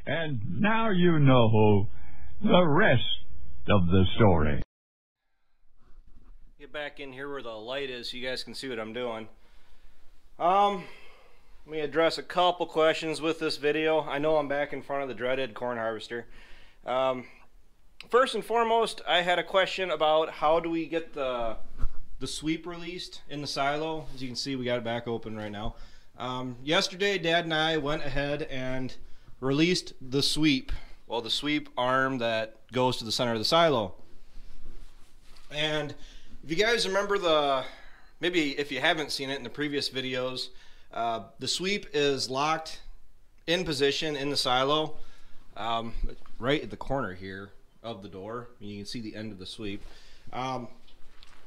And now you know the rest of the story. Get back in here where the light is so you guys can see what I'm doing. Let me address a couple questions with this video. I know I'm back in front of the dreaded corn harvester. First and foremost, I had a question about how do we get the sweep released in the silo. As you can see, we got it back open right now. Yesterday, Dad and I went ahead and released the sweep. Well, the sweep arm that goes to the center of the silo. And if you guys remember maybe if you haven't seen it in the previous videos, the sweep is locked in position in the silo, right at the corner here of the door. You can see the end of the sweep.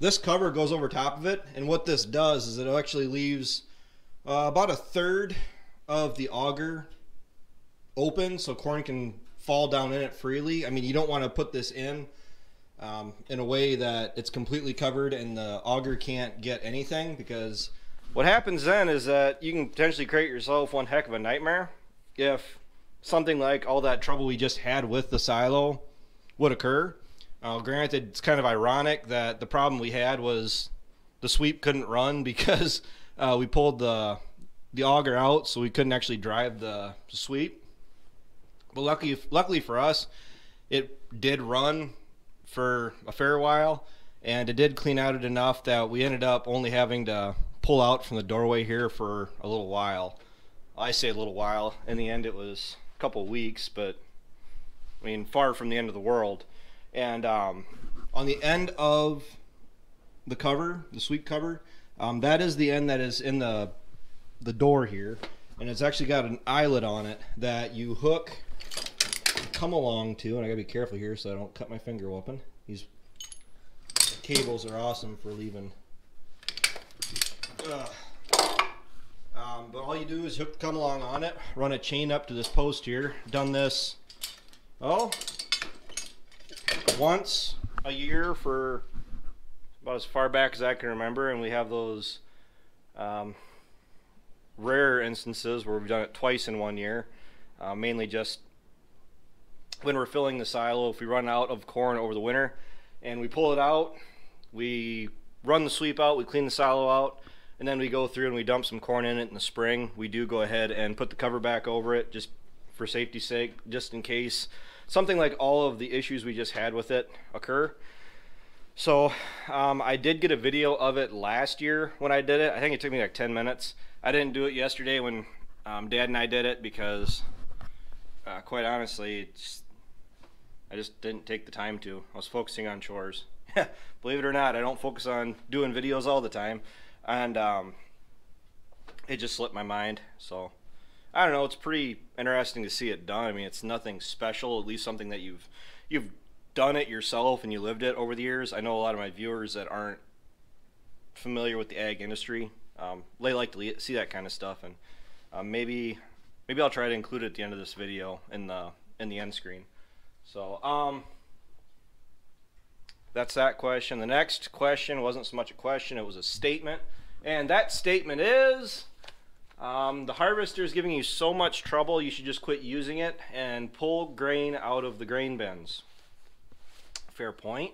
This cover goes over top of it, and what this does is it actually leaves about a third of the auger open so corn can fall down in it freely. I mean, you don't want to put this in a way that it's completely covered and the auger can't get anything, because what happens then is that you can potentially create yourself one heck of a nightmare if something like all that trouble we just had with the silo would occur. Granted, it's kind of ironic that the problem we had was the sweep couldn't run because we pulled the auger out, so we couldn't actually drive the sweep. But luckily for us, it did run for a fair while, and it did clean out it enough that we ended up only having to pull out from the doorway here for a little while. I say a little while. In the end, it was a couple of weeks, but I mean, far from the end of the world. And on the end of the cover, the sweep cover, that is the end that is in the door here, and it's actually got an eyelet on it that you hook come along to, and I gotta be careful here so I don't cut my finger open. These cables are awesome for leaving. But all you do is hook the come along on it, run a chain up to this post here. Done this, once a year for about as far back as I can remember, and we have those rare instances where we've done it twice in 1 year, mainly just when we're filling the silo. If we run out of corn over the winter and we pull it out, we run the sweep out, we clean the silo out, and then we go through and we dump some corn in it in the spring. We do go ahead and put the cover back over it just for safety's sake, just in case something like all of the issues we just had with it occur. So I did get a video of it last year when I did it. I think it took me like 10 minutes. I didn't do it yesterday when Dad and I did it because quite honestly, I just didn't take the time to. I was focusing on chores. Believe it or not, I don't focus on doing videos all the time, and it just slipped my mind. So I don't know, it's pretty interesting to see it done. I mean, it's nothing special, at least something that you've done it yourself and you lived it over the years. I know a lot of my viewers that aren't familiar with the ag industry, they like to see that kind of stuff, and maybe I'll try to include it at the end of this video in the end screen. So that's that question. The next question wasn't so much a question, it was a statement, and that statement is the harvester is giving you so much trouble you should just quit using it and pull grain out of the grain bins. Fair point.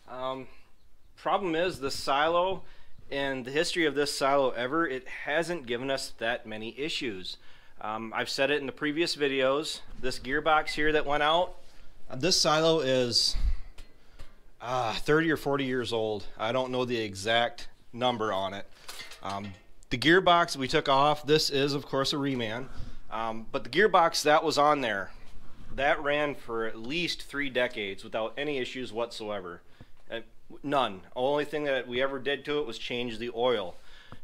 Problem is, the silo and the history of this silo ever, it hasn't given us that many issues. I've said it in the previous videos. This gearbox here that went out, this silo is 30 or 40 years old. I don't know the exact number on it. The gearbox we took off, this is of course a reman, but the gearbox that was on there, that ran for at least 3 decades without any issues whatsoever. None. The only thing that we ever did to it was change the oil.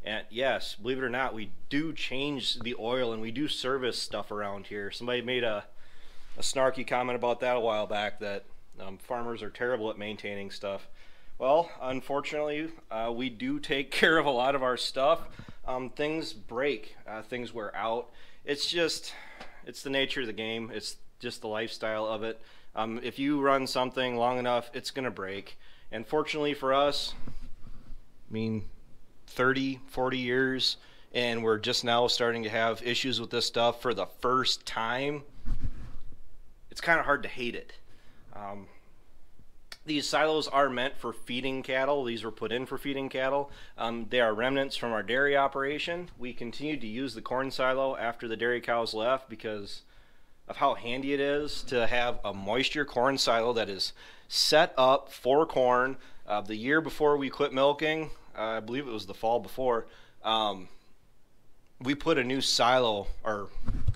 And yes, believe it or not, we do change the oil and we do service stuff around here. Somebody made a snarky comment about that a while back, that farmers are terrible at maintaining stuff. Well, unfortunately, we do take care of a lot of our stuff. Things break, things wear out. It's the nature of the game. It's just the lifestyle of it. If you run something long enough, it's gonna break. And fortunately for us, I mean, 30, 40 years, and we're just now starting to have issues with this stuff for the first time. it's kind of hard to hate it. These silos are meant for feeding cattle. These were put in for feeding cattle. They are remnants from our dairy operation. We continued to use the corn silo after the dairy cows left because of how handy it is to have a moisture corn silo that is set up for corn. The year before we quit milking, I believe it was the fall before, we put a new silo, or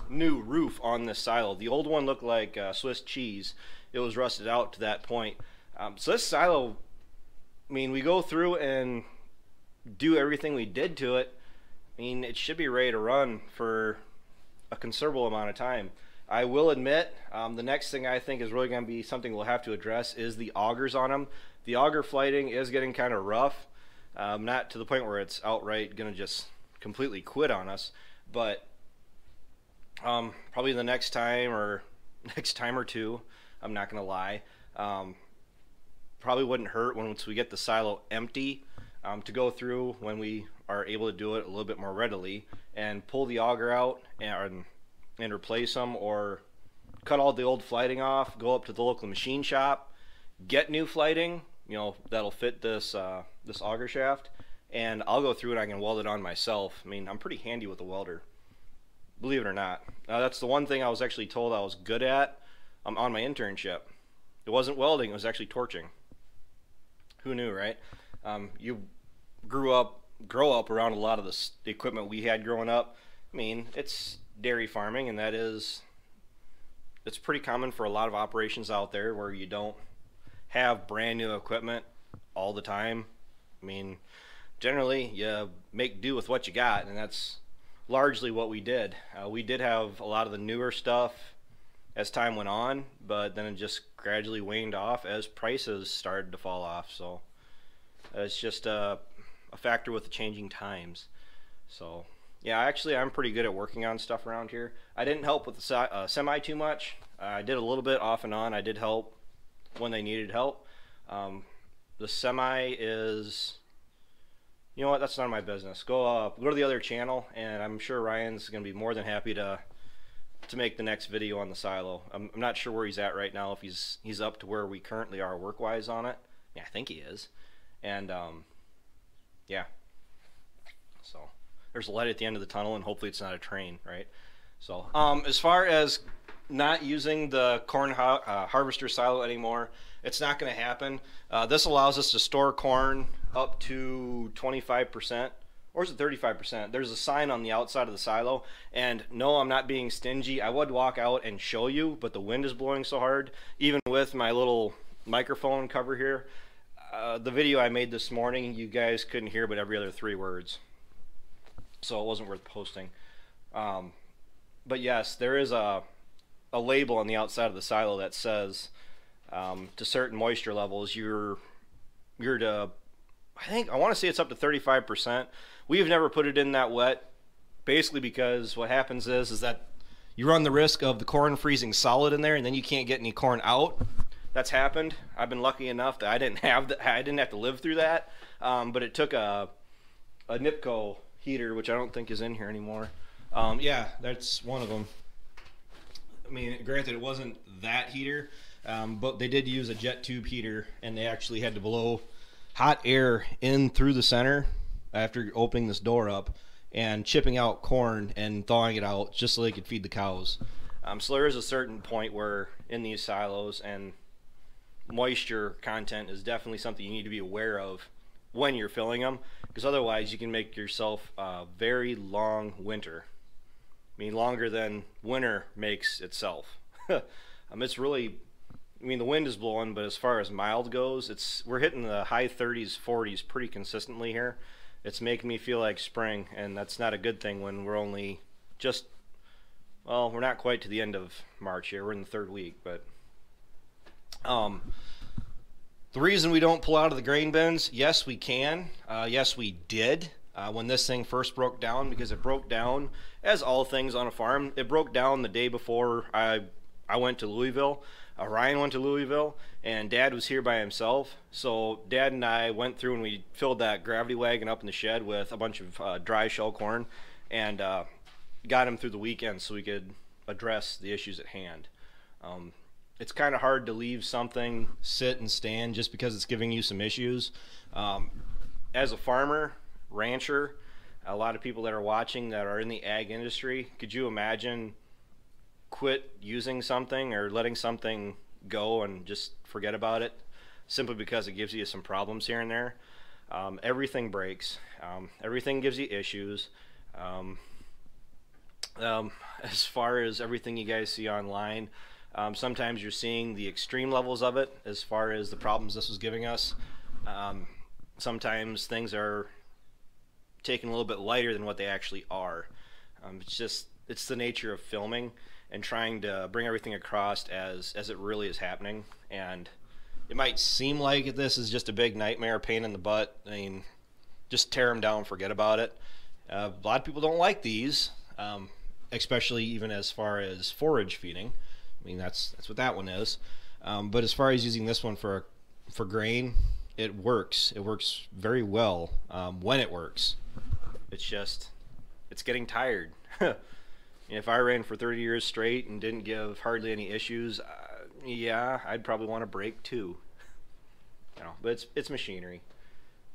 new roof on this silo. The old one looked like Swiss cheese. It was rusted out to that point. So this silo, I mean, we go through and do everything we did to it. I mean, it should be ready to run for a considerable amount of time. I will admit, the next thing I think is really going to be something we'll have to address is the augers on them. The auger flighting is getting kind of rough. Not to the point where it's outright going to just completely quit on us, but probably the next time or two, I'm not going to lie. Probably wouldn't hurt once we get the silo empty to go through when we are able to do it a little bit more readily and pull the auger out and replace them, or cut all the old flighting off, go up to the local machine shop, get new flighting, you know, that'll fit this this auger shaft, and I'll go through and I can weld it on myself. I mean, I'm pretty handy with a welder, believe it or not. That's the one thing I was actually told I was good at on my internship. It wasn't welding, it was actually torching. Who knew, right? You grow up around a lot of the equipment we had growing up. I mean, it's dairy farming, and it's pretty common for a lot of operations out there where you don't have brand new equipment all the time. I mean, generally you make do with what you got, and that's largely what we did. We did have a lot of the newer stuff as time went on, but then it just gradually waned off as prices started to fall off. So it's just a factor with the changing times. So yeah, actually I'm pretty good at working on stuff around here. I didn't help with the semi too much. I did a little bit off and on. I did help when they needed help. The semi is, you know what, that's none of my business. Go to the other channel, and I'm sure Ryan's gonna be more than happy to make the next video on the silo. I'm not sure where he's at right now, if he's up to where we currently are work-wise on it. Yeah, I think he is. And yeah, so there's a light at the end of the tunnel, and hopefully it's not a train, right? So as far as not using the corn harvester silo anymore, it's not going to happen. This allows us to store corn up to 25%. Or is it 35%? There's a sign on the outside of the silo, and no, I'm not being stingy. I would walk out and show you, but the wind is blowing so hard, even with my little microphone cover here. The video I made this morning, you guys couldn't hear but every other 3 words, so it wasn't worth posting. But yes, there is a label on the outside of the silo that says to certain moisture levels you're to, I want to say it's up to 35%. We have never put it in that wet, basically because what happens is that you run the risk of the corn freezing solid in there, and then you can't get any corn out. That's happened. I've been lucky enough that I didn't have to live through that. But it took a NIPCO heater, which I don't think is in here anymore. Yeah, that's one of them. I mean, granted, it wasn't that heater, but they did use a jet tube heater, and they actually had to blow hot air in through the center after opening this door up and chipping out corn and thawing it out just so they could feed the cows. So there is a certain point where in these silos, and moisture content is definitely something you need to be aware of when you're filling them, because otherwise you can make yourself a very long winter. I mean, longer than winter makes itself. It's really, I mean, the wind is blowing, but as far as mild goes, we're hitting the high 30s, 40s pretty consistently here. It's making me feel like spring, and that's not a good thing when we're only just, well, we're not quite to the end of March here. We're in the 3rd week, but the reason we don't pull out of the grain bins, yes, we can. Yes, we did when this thing first broke down, because it broke down, as all things on a farm, it broke down the day before I went to Louisville. Ryan went to Louisville, and Dad was here by himself. So Dad and I went through and we filled that gravity wagon up in the shed with a bunch of dry shell corn, and got him through the weekend so we could address the issues at hand. it's kind of hard to leave something sit and stand just because it's giving you some issues. As a farmer, rancher, a lot of people that are watching that are in the ag industry, could you imagine quit using something or letting something go and just forget about it simply because it gives you some problems here and there? Everything breaks. Everything gives you issues. As far as everything you guys see online, sometimes you're seeing the extreme levels of it as far as the problems this was giving us. Sometimes things are taken a little bit lighter than what they actually are. It's the nature of filming and trying to bring everything across as it really is happening. And it might seem like this is just a big nightmare, pain in the butt. I mean, just tear them down, forget about it. A lot of people don't like these, especially even as far as forage feeding. I mean, that's what that one is. But as far as using this one for grain, it works. It works very well when it works. It's getting tired. If I ran for 30 years straight and didn't give hardly any issues, yeah, I'd probably want a break too. But it's machinery.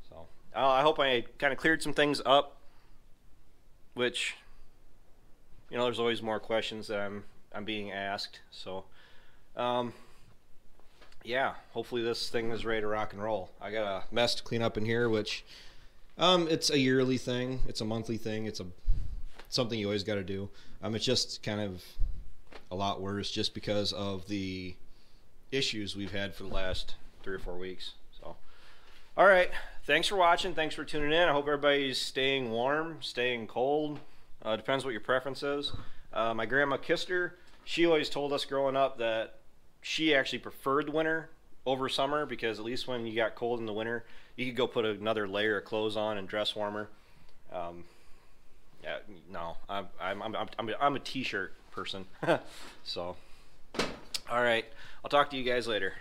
So I hope I kind of cleared some things up. Which, there's always more questions that I'm being asked. So, yeah, hopefully this thing is ready to rock and roll. I got a mess to clean up in here, which it's a yearly thing. It's a monthly thing. It's something you always got to do. It's just kind of a lot worse just because of the issues we've had for the last 3 or 4 weeks. So, all right. Thanks for watching. Thanks for tuning in. I hope everybody's staying warm, staying cold. Depends what your preference is. My grandma kissed her. She always told us growing up that she actually preferred the winter over summer because at least when you got cold in the winter, you could go put another layer of clothes on and dress warmer. Yeah, no, I'm a t-shirt person. So, all right, I'll talk to you guys later.